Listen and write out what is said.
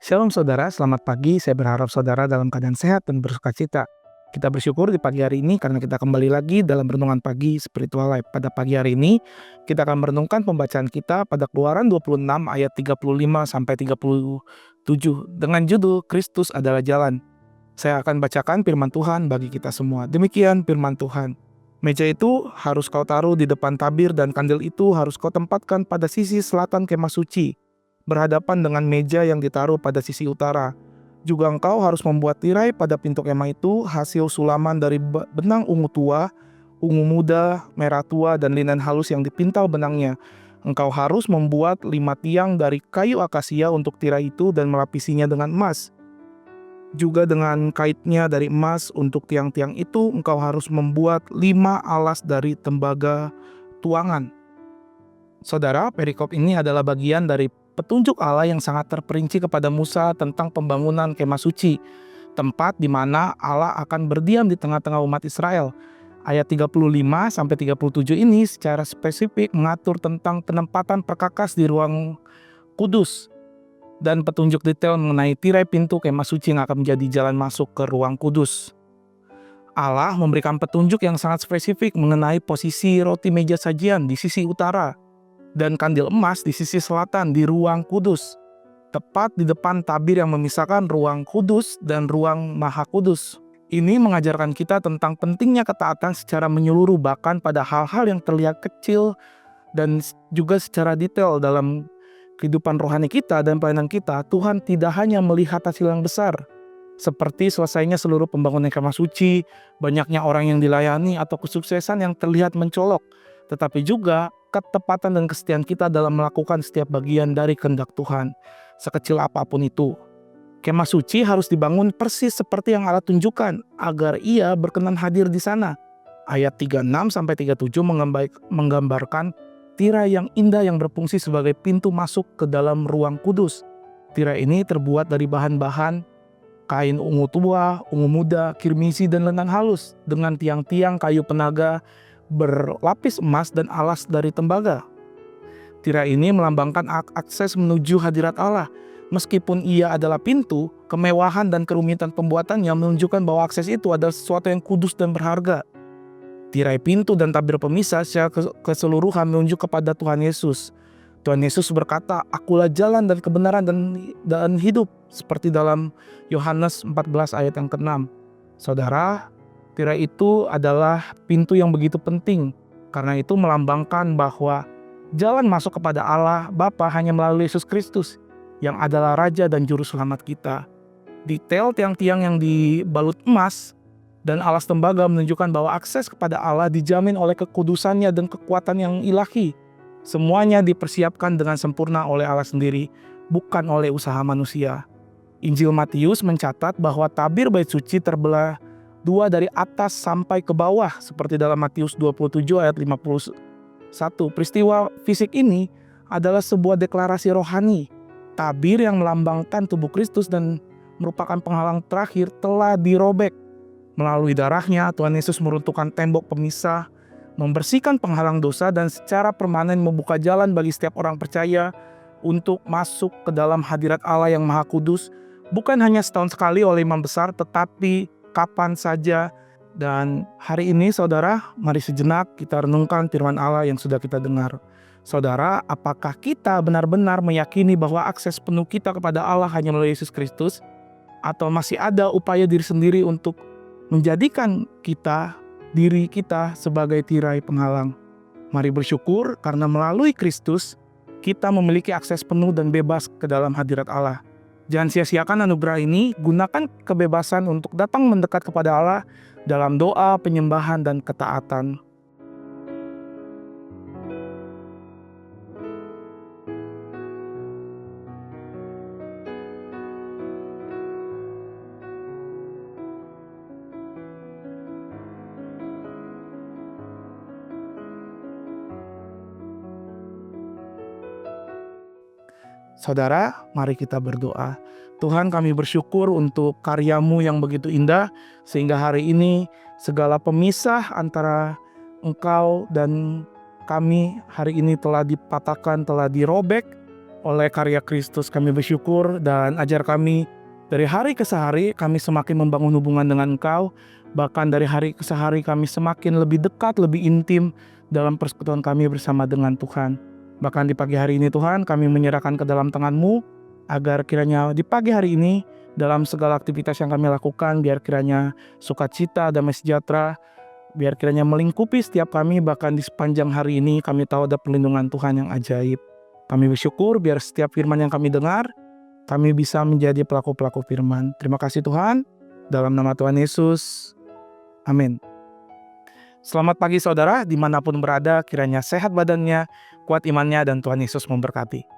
Shalom saudara, selamat pagi. Saya berharap saudara dalam keadaan sehat dan bersukacita. Kita bersyukur di pagi hari ini karena kita kembali lagi dalam renungan pagi Spiritual Life. Pada pagi hari ini, kita akan merenungkan pembacaan kita pada Keluaran 26 ayat 35 sampai 37 dengan judul Kristus adalah Jalan. Saya akan bacakan firman Tuhan bagi kita semua. Demikian firman Tuhan. Meja itu harus kau taruh di depan tabir dan kandil itu harus kau tempatkan pada sisi selatan kemah suci, berhadapan dengan meja yang ditaruh pada sisi utara. Juga engkau harus membuat tirai pada pintu kemah itu hasil sulaman dari benang ungu tua, ungu muda, merah tua, dan linen halus yang dipintal benangnya. Engkau harus membuat 5 tiang dari kayu akasia untuk tirai itu dan melapisinya dengan emas. Juga dengan kaitnya dari emas untuk tiang-tiang itu engkau harus membuat 5 alas dari tembaga tuangan. Saudara, perikop ini adalah bagian dari petunjuk Allah yang sangat terperinci kepada Musa tentang pembangunan kemah suci, tempat di mana Allah akan berdiam di tengah-tengah umat Israel. Ayat 35-37 ini secara spesifik mengatur tentang penempatan perkakas di ruang kudus dan petunjuk detail mengenai tirai pintu kemah suci yang akan menjadi jalan masuk ke ruang kudus. Allah memberikan petunjuk yang sangat spesifik mengenai posisi roti meja sajian di sisi utara dan kandil emas di sisi selatan di ruang kudus, tepat di depan tabir yang memisahkan ruang kudus dan ruang maha kudus. Ini mengajarkan kita tentang pentingnya ketaatan secara menyeluruh, bahkan pada hal-hal yang terlihat kecil dan juga secara detail dalam kehidupan rohani kita dan pelayanan kita. Tuhan tidak hanya melihat hasil yang besar, seperti selesainya seluruh pembangunan kemah suci, banyaknya orang yang dilayani, atau kesuksesan yang terlihat mencolok, tetapi juga ketepatan dan kesetiaan kita dalam melakukan setiap bagian dari kehendak Tuhan, sekecil apapun itu. Kemah suci harus dibangun persis seperti yang Allah tunjukkan agar Ia berkenan hadir di sana. Ayat 36-37 menggambarkan tirai yang indah yang berfungsi sebagai pintu masuk ke dalam ruang kudus. Tirai ini terbuat dari bahan-bahan kain ungu tua, ungu muda, kirmisi, dan lenan halus dengan tiang-tiang kayu penaga berlapis emas dan alas dari tembaga. Tirai ini melambangkan akses menuju hadirat Allah. Meskipun ia adalah pintu, kemewahan dan kerumitan pembuatannya menunjukkan bahwa akses itu adalah sesuatu yang kudus dan berharga. Tirai pintu dan tabir pemisah secara keseluruhan menunjuk kepada Tuhan Yesus. Tuhan Yesus berkata, "Akulah jalan dan kebenaran dan hidup," seperti dalam Yohanes 14 ayat yang ke-6. Saudara, tirai itu adalah pintu yang begitu penting, karena itu melambangkan bahwa jalan masuk kepada Allah Bapa hanya melalui Yesus Kristus, yang adalah Raja dan Juru Selamat kita. Detail tiang-tiang yang dibalut emas dan alas tembaga menunjukkan bahwa akses kepada Allah dijamin oleh kekudusannya dan kekuatan yang ilahi. Semuanya dipersiapkan dengan sempurna oleh Allah sendiri, bukan oleh usaha manusia. Injil Matius mencatat bahwa tabir bait suci terbelah 2 dari atas sampai ke bawah, seperti dalam Matius 27 ayat 51. Peristiwa fisik ini adalah sebuah deklarasi rohani. Tabir yang melambangkan tubuh Kristus dan merupakan penghalang terakhir telah dirobek. Melalui darahnya, Tuhan Yesus meruntuhkan tembok pemisah, membersihkan penghalang dosa, dan secara permanen membuka jalan bagi setiap orang percaya untuk masuk ke dalam hadirat Allah yang Maha Kudus, bukan hanya setahun sekali oleh imam besar, tetapi kapan saja. Dan hari ini, saudara, mari sejenak kita renungkan firman Allah yang sudah kita dengar. Saudara, apakah kita benar-benar meyakini bahwa akses penuh kita kepada Allah hanya melalui Yesus Kristus? Atau masih ada upaya diri sendiri untuk menjadikan diri kita sebagai tirai penghalang? Mari bersyukur karena melalui Kristus kita memiliki akses penuh dan bebas ke dalam hadirat Allah. Jangan sia-siakan anugerah ini, gunakan kebebasan untuk datang mendekat kepada Allah dalam doa, penyembahan, dan ketaatan. Saudara, mari kita berdoa. Tuhan, kami bersyukur untuk karya-Mu yang begitu indah, sehingga hari ini segala pemisah antara Engkau dan kami hari ini telah dipatahkan, telah dirobek oleh karya Kristus. Kami bersyukur dan ajar kami dari hari ke hari kami semakin membangun hubungan dengan Engkau. Bahkan dari hari ke hari kami semakin lebih dekat, lebih intim dalam persekutuan kami bersama dengan Tuhan. Bahkan di pagi hari ini Tuhan, kami menyerahkan ke dalam tangan-Mu, agar kiranya di pagi hari ini dalam segala aktivitas yang kami lakukan, biar kiranya sukacita, damai sejahtera, biar kiranya melingkupi setiap kami. Bahkan di sepanjang hari ini kami tahu ada perlindungan Tuhan yang ajaib. Kami bersyukur biar setiap firman yang kami dengar, kami bisa menjadi pelaku-pelaku firman. Terima kasih Tuhan, dalam nama Tuhan Yesus, amin. Selamat pagi saudara, dimanapun berada, kiranya sehat badannya, kuat imannya, dan Tuhan Yesus memberkati.